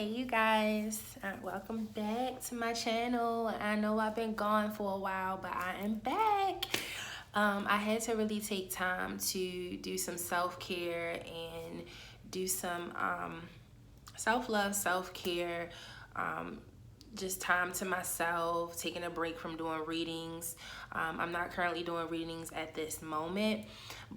Hey you guys, welcome back to my channel. I know I've been gone for a while, but I am back. I had to really take time to do some self-care and do some self-love, self-care, just time to myself, taking a break from doing readings. I'm not currently doing readings at this moment,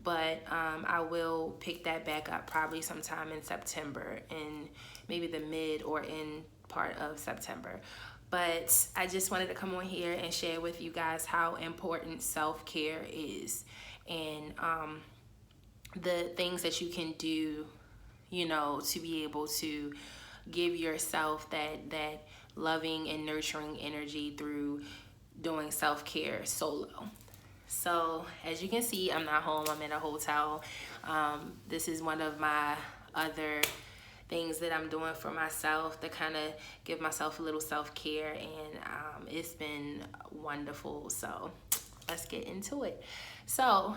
but I will pick that back up probably sometime in September, in maybe the mid or in part of September. But I just wanted to come on here and share with you guys how important self-care is, and the things that you can do, to be able to give yourself that loving and nurturing energy through doing self-care solo. So as you can see, I'm not home, I'm in a hotel. This is one of my other things that I'm doing for myself to kind of give myself a little self-care, and it's been wonderful. So let's get into it. So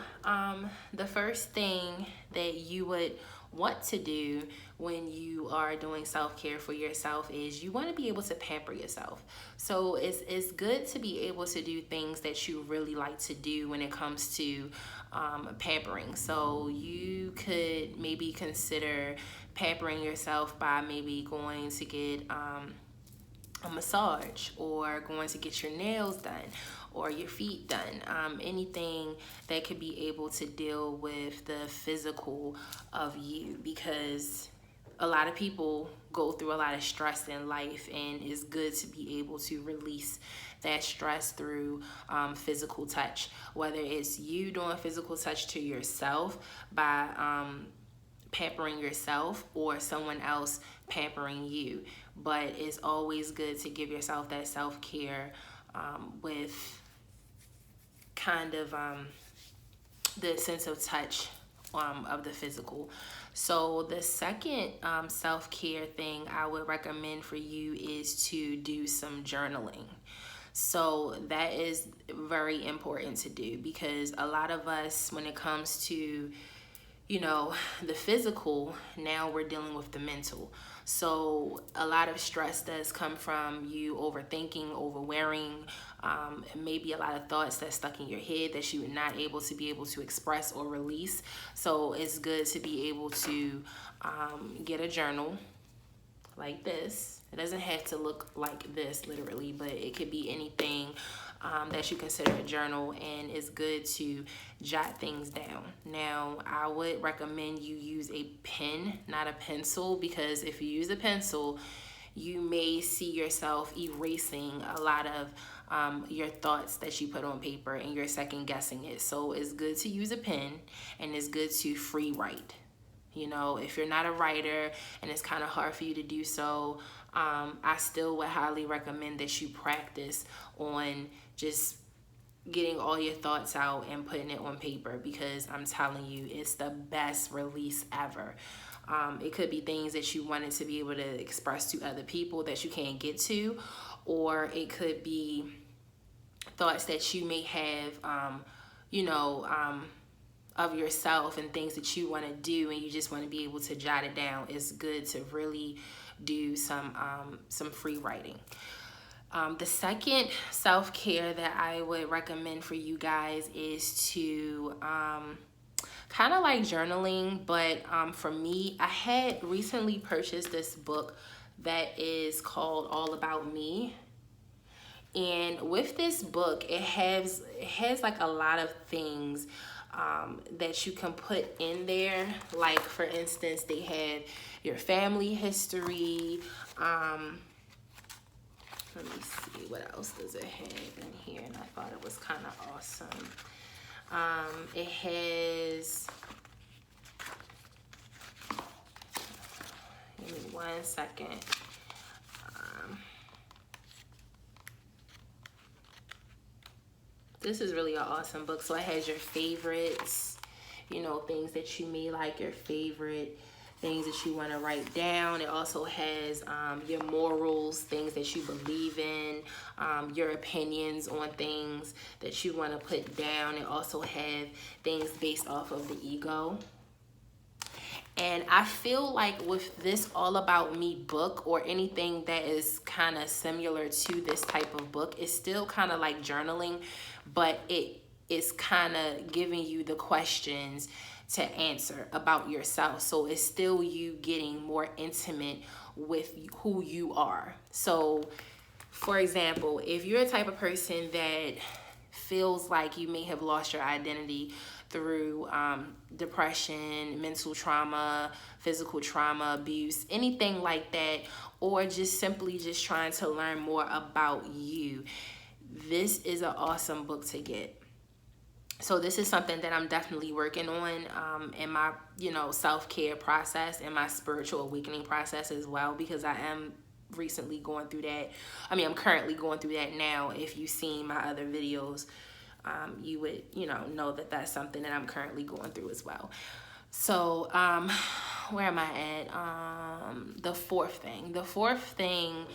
the first thing that you would want to do when you are doing self-care for yourself is you want to be able to pamper yourself. So it's good to be able to do things that you really like to do when it comes to pampering. So you could maybe consider pampering yourself by maybe going to get a massage, or going to get your nails done, or your feet done, anything that could be able to deal with the physical of you, because a lot of people go through a lot of stress in life, and it's good to be able to release that stress through physical touch, whether it's you doing physical touch to yourself by pampering yourself, or someone else pampering you. But it's always good to give yourself that self-care with kind of the sense of touch of the physical. So the second self-care thing I would recommend for you is to do some journaling. So that is very important to do, because a lot of us, when it comes to the physical, now we're dealing with the mental. So a lot of stress does come from you overthinking, overwearing, maybe a lot of thoughts that's stuck in your head that you're not able to express or release. So it's good to be able to get a journal like this. It doesn't have to look like this literally, but it could be anything that you consider a journal, and it's good to jot things down. Now, I would recommend you use a pen, not a pencil, because if you use a pencil, you may see yourself erasing a lot of your thoughts that you put on paper, and you're second guessing it. So it's good to use a pen, and it's good to free write. If you're not a writer and it's kind of hard for you to do so, I still would highly recommend that you practice on just getting all your thoughts out and putting it on paper, because I'm telling you, it's the best release ever. It could be things that you wanted to be able to express to other people that you can't get to, or it could be thoughts that you may have, of yourself, and things that you want to do, and you just want to be able to jot it down. It's good to really do some free writing. The second self-care that I would recommend for you guys is to kind of like journaling, but for me, I had recently purchased this book that is called All About Me. And with this book, it has like a lot of things that you can put in there. Like, for instance, they had your family history. Let me see, what else does it have in here? And I thought it was kind of awesome. It has, give me 1 second. This is really an awesome book. So it has your favorites, things that you may like, your favorite things that you want to write down. It also has your morals, things that you believe in, your opinions on things that you want to put down. It also has things based off of the ego. And I feel like with this All About Me book, or anything that is kind of similar to this type of book, it's still kind of like journaling, but it is kind of giving you the questions to answer about yourself. So it's still you getting more intimate with who you are. So for example, if you're a type of person that feels like you may have lost your identity through depression, mental trauma, physical trauma, abuse, anything like that, or just simply just trying to learn more about you, this is an awesome book to get. So this is something that I'm definitely working on in my, self-care process and my spiritual awakening process as well, because I am recently going through that. I'm currently going through that now. If you've seen my other videos, you would, know that that's something that I'm currently going through as well. So, where am I at? The fourth thing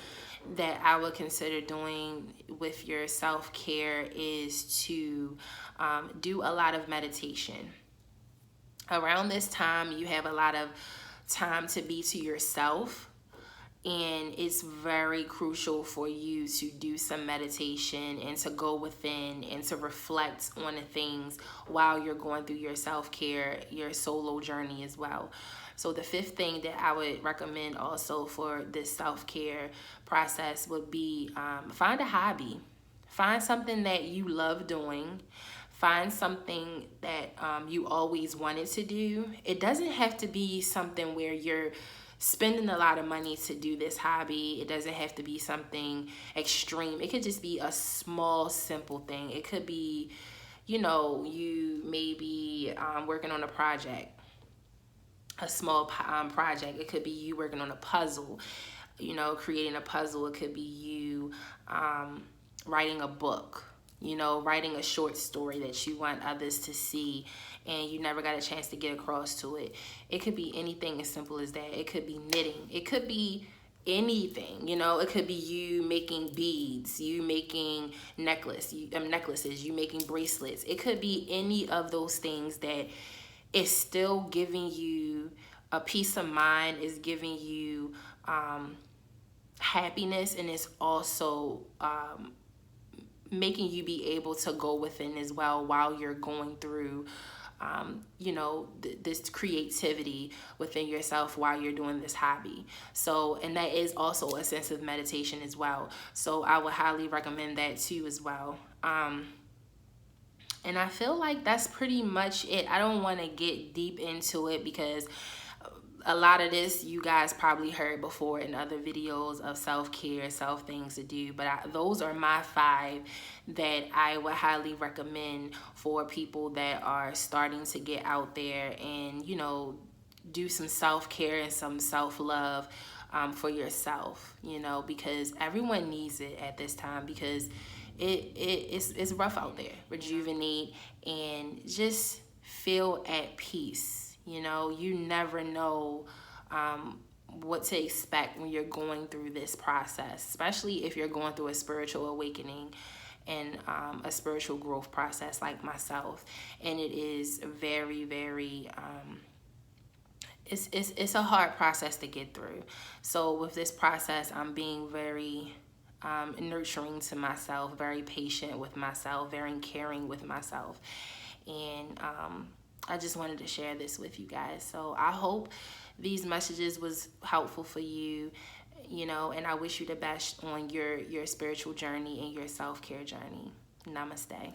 that I would consider doing with your self-care is to do a lot of meditation. Around this time, you have a lot of time to be to yourself, and it's very crucial for you to do some meditation and to go within and to reflect on the things while you're going through your self-care, your solo journey as well. So the fifth thing that I would recommend also for this self-care process would be find a hobby. Find something that you love doing. Find something that you always wanted to do. It doesn't have to be something where you're spending a lot of money to do this hobby. It doesn't have to be something extreme. It could just be a small, simple thing. It could be, you maybe working on a project, a small project. It could be you working on a puzzle, creating a puzzle. It could be you writing a book, writing a short story that you want others to see and you never got a chance to get across to it. It could be anything as simple as that. It could be knitting. It could be anything, it could be you making beads, you making necklaces, you making bracelets. It could be any of those things that is still giving you a peace of mind, is giving you happiness, and it's also making you be able to go within as well while you're going through this creativity within yourself while you're doing this hobby. So, and that is also a sense of meditation as well. So I would highly recommend that too as well. And I feel like that's pretty much it. I don't want to get deep into it because a lot of this you guys probably heard before in other videos of self-care, things to do, but those are my 5 that I would highly recommend for people that are starting to get out there and do some self-care and some self-love for yourself, because everyone needs it at this time, because it's rough out there. Rejuvenate and just feel at peace. You never know what to expect when you're going through this process, especially if you're going through a spiritual awakening and a spiritual growth process like myself. And it is very, very, it's a hard process to get through. So with this process, I'm being very nurturing to myself, very patient with myself, very caring with myself. And I just wanted to share this with you guys. So I hope these messages was helpful for you, and I wish you the best on your spiritual journey and your self-care journey. Namaste.